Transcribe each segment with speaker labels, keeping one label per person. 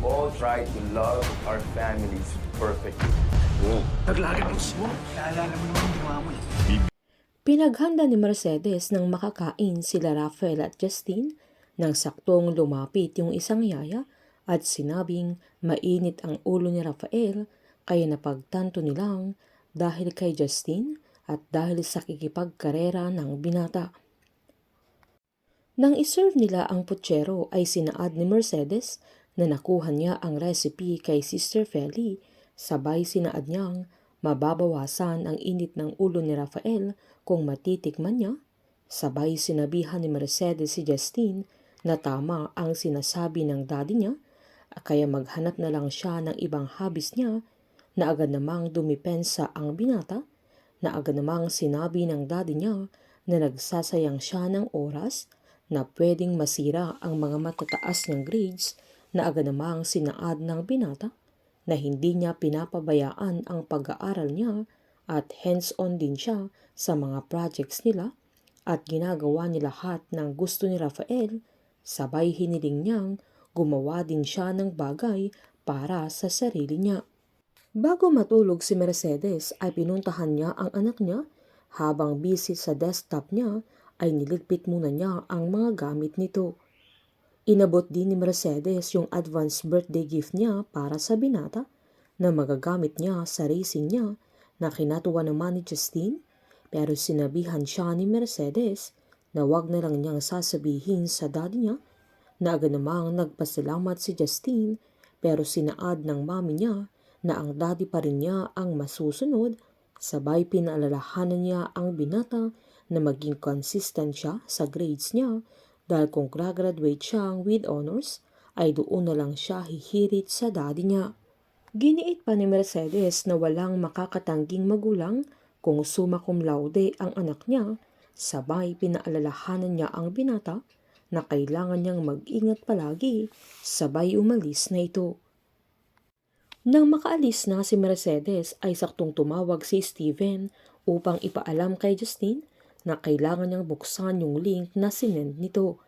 Speaker 1: all try to love our families perfectly.
Speaker 2: Pinaghanda ni Mercedes nang makakain sila Rafael at Justine nang saktong lumapit yung isang yaya at sinabing mainit ang ulo ni Rafael kaya napagtanto nilang dahil kay Justine at dahil sa kikipagkarera ng binata. Nang iserve nila ang putsero ay sinaad ni Mercedes na nakuha niya ang recipe kay Sister Feli, sabay sinaad niyang mababawasan ang init ng ulo ni Rafael kung matitikman niya. Sabay sinabihan ni Mercedes si Justine na tama ang sinasabi ng daddy niya, kaya maghanap na lang siya ng ibang habis niya, na agad namang dumipensa ang binata, na agad namang sinabi ng daddy niya na nagsasayang siya ng oras, na pwedeng masira ang mga matataas niyang grades, na agad namang sinaad ng binata na hindi niya pinapabayaan ang pag-aaral niya at hands-on din siya sa mga projects nila at ginagawa niya lahat ng gusto ni Rafael, sabay hiniling niyang gumawa din siya ng bagay para sa sarili niya. Bago matulog si Mercedes ay pinuntahan niya ang anak niya. Habang busy sa desktop niya ay niligpit muna niya ang mga gamit nito. Inabot din ni Mercedes yung advance birthday gift niya para sa binata na magagamit niya sa racing niya, na kinatuwa naman ni Justine, pero sinabihan siya ni Mercedes na wag na lang niyang sasabihin sa daddy niya, na agad namang nagpasalamat si Justine, pero sinaad ng mami niya na ang daddy pa rin niya ang masusunod, sabay pinaalalahanan niya ang binata na maging consistent siya sa grades niya dahil kung graduate siya with honors ay doon na lang siya hihirit sa daddy niya. Giniit pa ni Mercedes na walang makakatangging magulang kung summa cum laude ang anak niya, sabay pinaalalahanan niya ang binata na kailangan niyang mag-ingat palagi, sabay umalis na ito. Nang makaalis na si Mercedes ay saktong tumawag si Steven upang ipaalam kay Justine na kailangan niyang buksan yung link na sinend nito.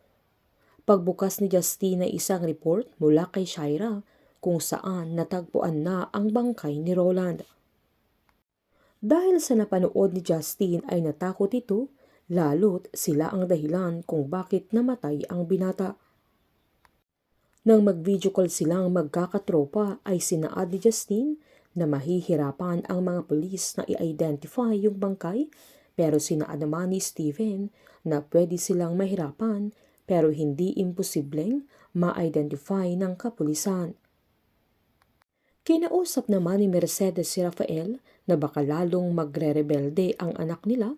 Speaker 2: Pagbukas ni Justine ay isang report mula kay Shaira kung saan natagpuan na ang bangkay ni Roland. Dahil sa napanood ni Justine ay natakot ito, lalo't sila ang dahilan kung bakit namatay ang binata. Nang mag-video call silang magkakatropa ay sinaad ni Justine na mahihirapan ang mga pulis na i-identify yung bangkay, pero sinaad naman ni Steven na pwede silang mahirapan pero hindi imposibleng ma-identify ng kapulisan. Kinausap naman ni Mercedes si Rafael na baka lalong magre-rebelde ang anak nila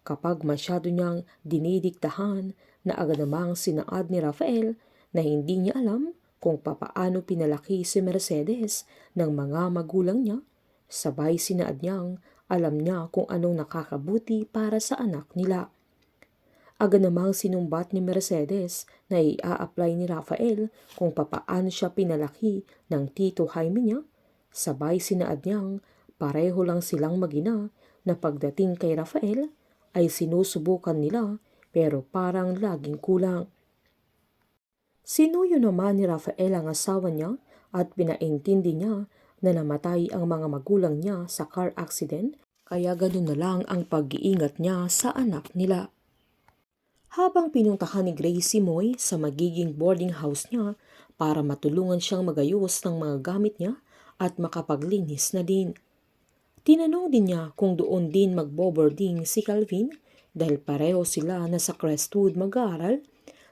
Speaker 2: kapag masyado niyang dinidiktahan, na agad namang sinaad ni Rafael na hindi niya alam kung papaano pinalaki si Mercedes ng mga magulang niya, sabay sinaad niyang alam niya kung anong nakakabuti para sa anak nila. Agad namang sinumbat ni Mercedes na i-a-apply ni Rafael kung papaano siya pinalaki ng Tito Jaime niya, sabay sinaad niyang pareho lang silang mag-ina na pagdating kay Rafael ay sinusubukan nila pero parang laging kulang. Sinuyo naman ni Rafael ang asawa niya at pinaintindi niya na namatay ang mga magulang niya sa car accident, kaya ganun na lang ang pag-iingat niya sa anak nila. Habang pinuntahan ni Grace si Moy sa magiging boarding house niya para matulungan siyang magayos ng mga gamit niya at makapaglinis na din. Tinanong din niya kung doon din magbo-boarding si Calvin dahil pareho sila na sa Crestwood mag-aaral,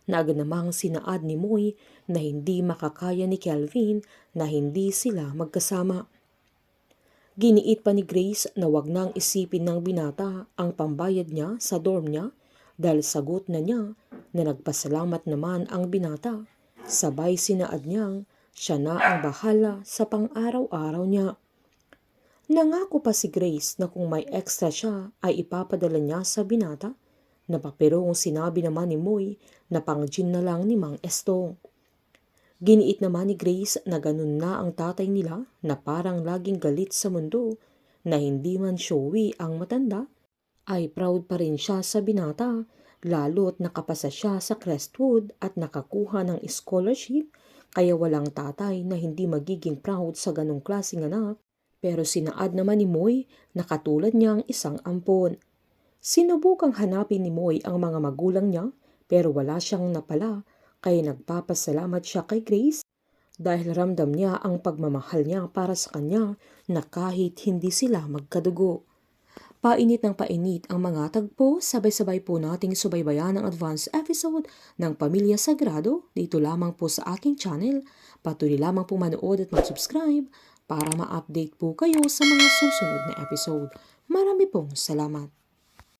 Speaker 2: na agad namang sinaad ni Moy na hindi makakaya ni Calvin na hindi sila magkasama. Giniit pa ni Grace na wag nang isipin ng binata ang pambayad niya sa dorm niya dahil sagot na niya na nagpasalamat naman ang binata, sabay sinaad niyang siya na ang bahala sa pang-araw-araw niya. Nangako pa si Grace na kung may extra siya ay ipapadala niya sa binata, na papirong sinabi naman ni Moy na pang-gin na lang ni Mang Estong. Giniit naman ni Grace na ganun na ang tatay nila na parang laging galit sa mundo, na hindi man showy ang matanda, ay proud pa rin siya sa binata, lalo't nakapasa siya sa Crestwood at nakakuha ng scholarship, kaya walang tatay na hindi magiging proud sa ganong klaseng anak. Pero sinaad naman ni Moy na katulad niyang isang ampon. Sinubukang hanapin ni Moy ang mga magulang niya pero wala siyang napala, kaya nagpapasalamat siya kay Grace dahil ramdam niya ang pagmamahal niya para sa kanya na kahit hindi sila magkadugo. Painit ng painit ang mga tagpo, sabay-sabay po nating subaybayan ang advance episode ng Pamilya Sagrado dito lamang po sa aking channel. Patuloy lamang po manood at mag-subscribe para ma-update po kayo sa mga susunod na episode. Marami pong salamat.